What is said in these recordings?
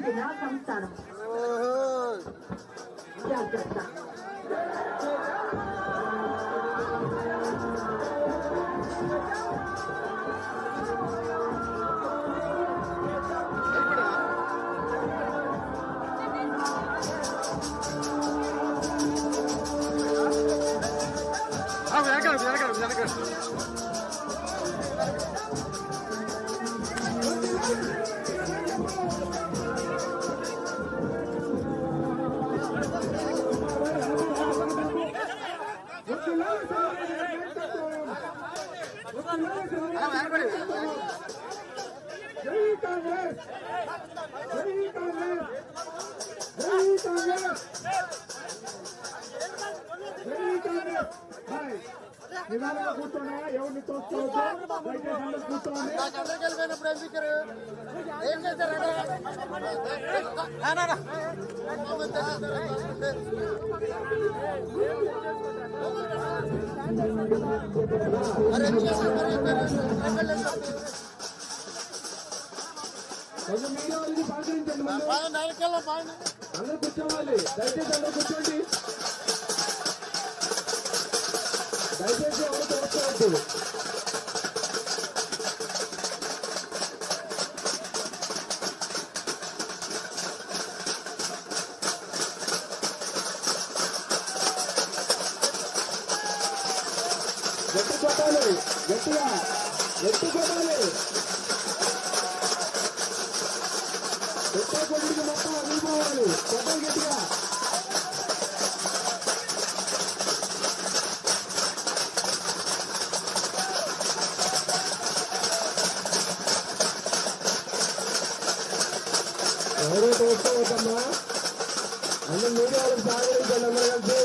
జిల్లా సంస్థానం జాగ్రత్త. నిదానంగా కూర్చోండి, ఎవరిని తోసుకోవద్దు, కూర్చోండి. ఏం చేశారు? అందరూ కూర్చోవాలి, దయచేసి అందరూ కూర్చోండి, దయచేసి ఎవరు తోసుకోవద్దు. గట్టి కొట్టాలి, గట్టిగా గట్టి కొట్టాలి. కొట్టే కొద్దికి మొత్తం అరిగిపోవాలి, కొట్టాలి గట్టిగా. ఎవరో తోసుకోవద్దమ్మా, అన్ని మీడియా వాళ్ళకి సహకరించండి అందరూ కలిసి.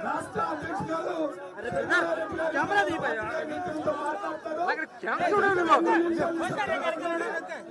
రాష్ట్ర అధ్యక్షులు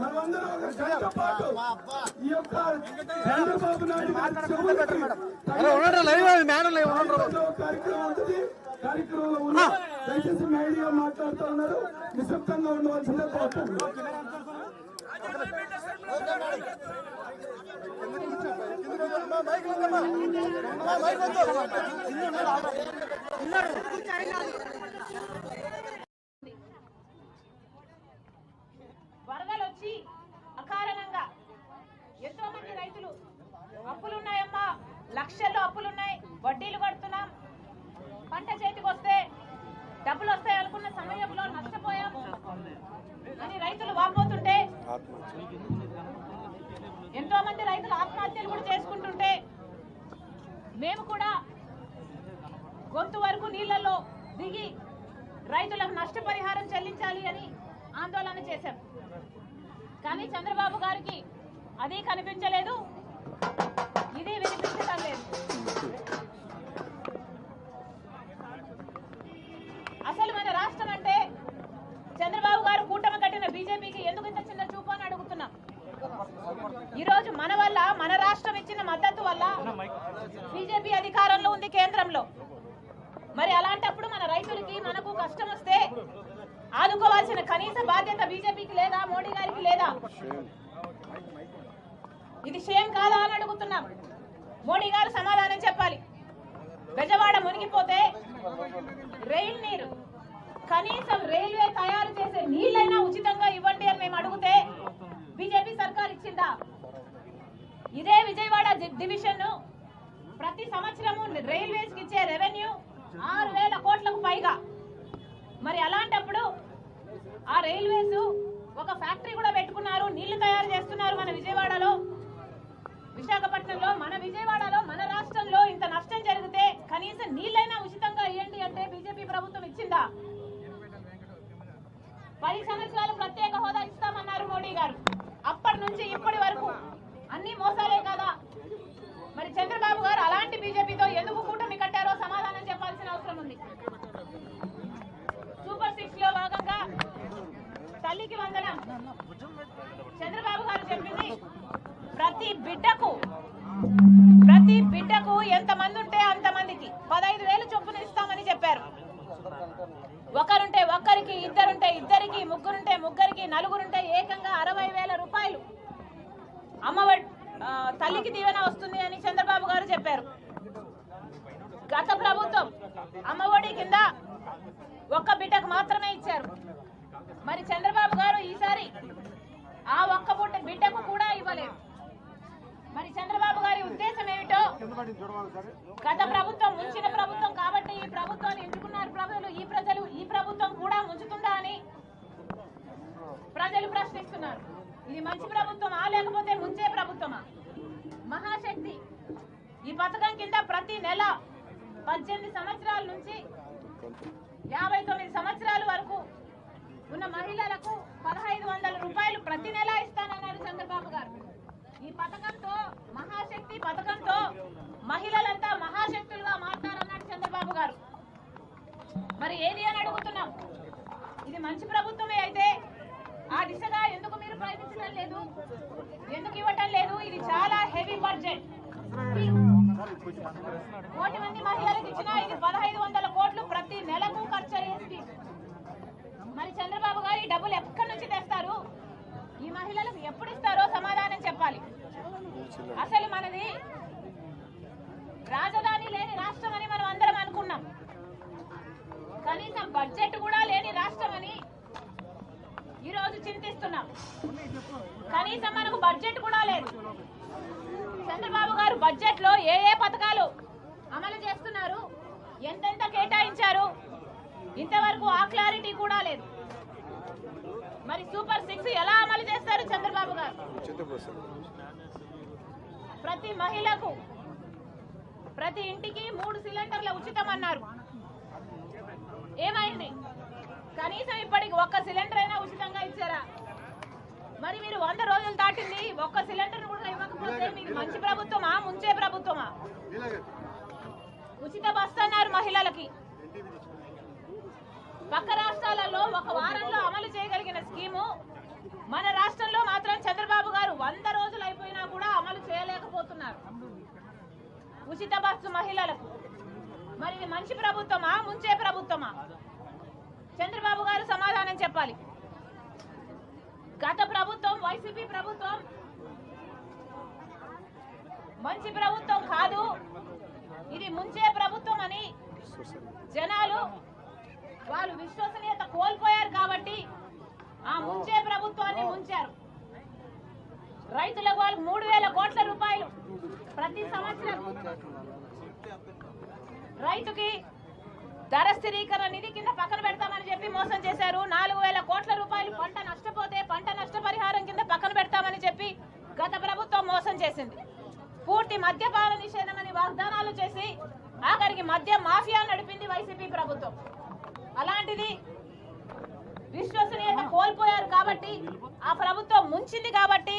మనమందరం ఒక గంట పాటు ఈ యొక్క చంద్రబాబు నాయుడు కార్యక్రమం ఉంటుంది. కార్యక్రమంలో ఉన్న దయచేసి మీడియా మాట్లాడుతూ ఉన్నారు, నిశ్శబ్దంగా ఉండవలసిందే కోరుతున్నాను. వరదలు వచ్చి అకారణంగా ఎంతో మంది రైతులు అప్పులున్నాయమ్మా, లక్షల్లో అప్పులున్నాయి, వడ్డీలు కడుతున్నాం, పంట చేతికి వస్తే డబ్బులు వస్తాయి అనుకున్న సమయంలో నష్టపోయాం అని రైతులు వాపోతుంటే, ఎంతో మంది రైతులు ఆత్మహత్యలు కూడా చేసుకుంటుంటే మేము కూడా గొంతు వరకు నీళ్లలో దిగి రైతులకు నష్టపరిహారం చెల్లించాలి అని ఆందోళన చేశాం. కానీ చంద్రబాబు గారికి అది కనిపించలేదు, ఇది వినిపించడం లేదు. అసలు మన రాష్ట్రం అంటే చంద్రబాబు గారు కూటమి కట్టిన బీజేపీకి ఎందుకు ఇంత చిన్న చూపు అని అడుగుతున్నాం. ఈరోజు మన వల్ల, మన రాష్ట్రం ఇచ్చిన మద్దతు వల్ల బీజేపీ అధికారంలో ఉంది కేంద్రంలో. మరి అలాంటప్పుడు మన రైతులకి, మనకు కష్టం వస్తే ఆదుకోవాల్సిన కనీస బాధ్యత బీజేపీకి లేదా, మోడీ గారికి లేదా? ఇది షేమ్ కాదా అని అడుగుతున్నాం. మోడీ గారు సమాధానం చెప్పాలి. బెజవాడ మునిగిపోతే రైల్ నీరు, కనీసం రైల్వే తయారు చేసే నీళ్ళైనా ఉచితంగా ఇవ్వండి అని మేము అడిగితే బీజేపీ సర్కార్ ఇచ్చిందా? ఇదే విజయవాడ డివిజన్ ప్రతి సంవత్సరము రైల్వేస్ కి ఇచ్చే రెవెన్యూ 6,000 కోట్లకు పైగా. మరి అలాంటప్పుడు ఆ రైల్వేస్ ఒక ఫ్యాక్టరీ కూడా పెట్టుకున్నారు, నీళ్లు తయారు చేస్తున్నారు మన విజయవాడలో, విశాఖపట్నంలో. మన విజయవాడలో, మన రాష్ట్రంలో ఇంత నష్టం జరిగితే కనీసం నీళ్ళైనా ఉచితంగా ఇవ్వండి అంటే బీజేపీ ప్రభుత్వం ఇచ్చిందా? 10 సంవత్సరాలు ప్రత్యేక హోదా ఇస్తామన్నారు మోడీ గారు. అప్పటి నుంచి ఇప్పటి వరకు అన్ని మోసాలే కదా. మరి చంద్రబాబు గారు అలాంటి బీజేపీతో ఎందుకు కూటమి కట్టారో సమాధానం చెప్పాల్సిన అవసరం ఉంది. సూపర్ 6 లో భాగంగా తల్లికి వందనం చంద్రబాబు గారు చెప్పింది, ప్రతి బిడ్డకు ఎంతమంది ఉంటే అంతమందికి 15,000 చొప్పున ఇస్తామని చెప్పారు. ఒకరుంటే ఒక్కరికి, ఇద్దరుంటే ఇద్దరికి, ముగ్గురుంటే ముగ్గురికి, నలుగురుంటే ఏకంగా 60,000 రూపాయలు అమ్మఒడి తల్లికి దీవెన వస్తుంది అని చంద్రబాబు గారు చెప్పారు. గత ప్రభుత్వం అమ్మఒడి కింద ఒక్క బిడ్డకు మాత్రమే ఇచ్చారు. మరి చంద్రబాబు గారు ఈసారి ఆ ఒక్క బిడ్డకు కూడా ఇవ్వలేదు. మరి చంద్రబాబు గారి ఉద్దేశం ఏమిటో, గత ప్రభుత్వం ముంచిన ప్రభుత్వం కాబట్టి ఈ ప్రభుత్వాన్ని ఎంచుకున్నారు ప్రజలు, ఈ ప్రభుత్వం కూడా ముంచుతుందా అని ప్రజలు ప్రశ్నిస్తున్నారు. ఇది మంచి ప్రభుత్వమా లేకపోతే ముంచే ప్రభుత్వమా? మహాశక్తి ఈ పథకం కింద ప్రతి నెల 18 సంవత్సరాల నుంచి 59 సంవత్సరాల వరకు ఉన్న మహిళలకు 1,500 రూపాయలు ప్రతి నెల ఇస్తానన్నారు చంద్రబాబు గారు. ఈ పథకంతో, మహాశక్తి పథకంతో మహిళలంతా మహాశక్తులుగా మారుతారన్నాడు చంద్రబాబు గారు. మరి ఏది అని అడుగుతున్నాం. ఇది మంచి ప్రభుత్వమే అయితే ఆ దిశగా ఎందుకు మీరు ప్రయత్నించడం లేదు, ఎందుకు ఇవ్వటం లేదు? ఇది చాలా హెవీ బడ్జెట్. 1,000,000 మంది మహిళలకు ఇచ్చినా ఇది 1,500 కోట్లు ప్రతి నెలకు ఖర్చు అయ్యేది. మరి చంద్రబాబు గారు ఈ డబ్బులు ఎక్కడి నుంచి తెస్తారు, ఈ మహిళలకు ఎప్పుడు ఇస్తారో సమాధానం చెప్పాలి. అసలు మనది రాజధాని లేని రాష్ట్రం అని మనం అందరం అనుకున్నాం. కనీసం బడ్జెట్ కూడా లేని రాష్ట్రం అని ఈరోజు చింతిస్తున్నాం. కనీసం మనకు బడ్జెట్ కూడా లేదు. చంద్రబాబు గారు బడ్జెట్ లో ఏ ఏ పథకాలు అమలు చేస్తున్నారు, ఎంతెంత కేటాయించారు, ఇంతవరకు ఆ క్లారిటీ కూడా లేదు. మరి సూపర్ 6 ఎలా అమలు చేస్తారు చంద్రబాబు గారు? ప్రతి మహిళకు ప్రతి ఇంటికి 3 సిలిండర్ల ఉచితం అన్నారు. ఏమైంది? కనీసం ఇప్పటికి 1 సిలిండర్ అయినా ఉచితంగా ఇచ్చారా? మరి మీరు 100 రోజులు దాటింది, 1 సిలిండర్ కూడా ఇవ్వకపోతే మీకు మంచి ప్రభుత్వమా, ముంచే ప్రభుత్వమా? ఉచిత బస్సు అన్నారు మహిళలకి. పక్క రాష్ట్రాలలో 1 వారంలో అమలు చేయగలిగిన స్కీము మన రాష్ట్రంలో మాత్రం చంద్రబాబు గారు 100 రోజులు అయిపోయినా కూడా అమలు చేయలేకపోతున్నారు. ఉచిత బస్సు మహిళలకు. మరి ఇది మంచి ప్రభుత్వమా, ముంచే ప్రభుత్వమా? చంద్రబాబు గారు సమాధానం చెప్పాలి. గత ప్రభుత్వం వైసీపీ ప్రభుత్వం మంచి ప్రభుత్వం కాదు, ఇది ముంచే ప్రభుత్వం అని జనాలు వాళ్ళు విశ్వసనీయత కోల్పోయారు కాబట్టి ఆ ముంచే ప్రభుత్వాన్ని ముంచారు. రైతులకు వాళ్ళకు 3,000 కోట్ల రూపాయలు ప్రతి సంవత్సరం రైతుకి ధర స్థిరీకరణ నిధి కింద పక్కన పెడతామని చెప్పి మోసం చేశారు. 4,000 కోట్ల రూపాయలు పంట నష్టపోతే పంట నష్టపరిహారం కింద పక్కన పెడతామని చెప్పి గత ప్రభుత్వం మోసం చేసింది. పూర్తి మద్యపాన నిషేధం అని వాగ్దానాలు చేసి ఆఖరికి మద్య మాఫియా నడిపింది వైసీపీ ప్రభుత్వం. అలాంటిది విశ్వసనీయత కోల్పోయారు కాబట్టి, ఆ ప్రభుత్వం ముంచింది కాబట్టి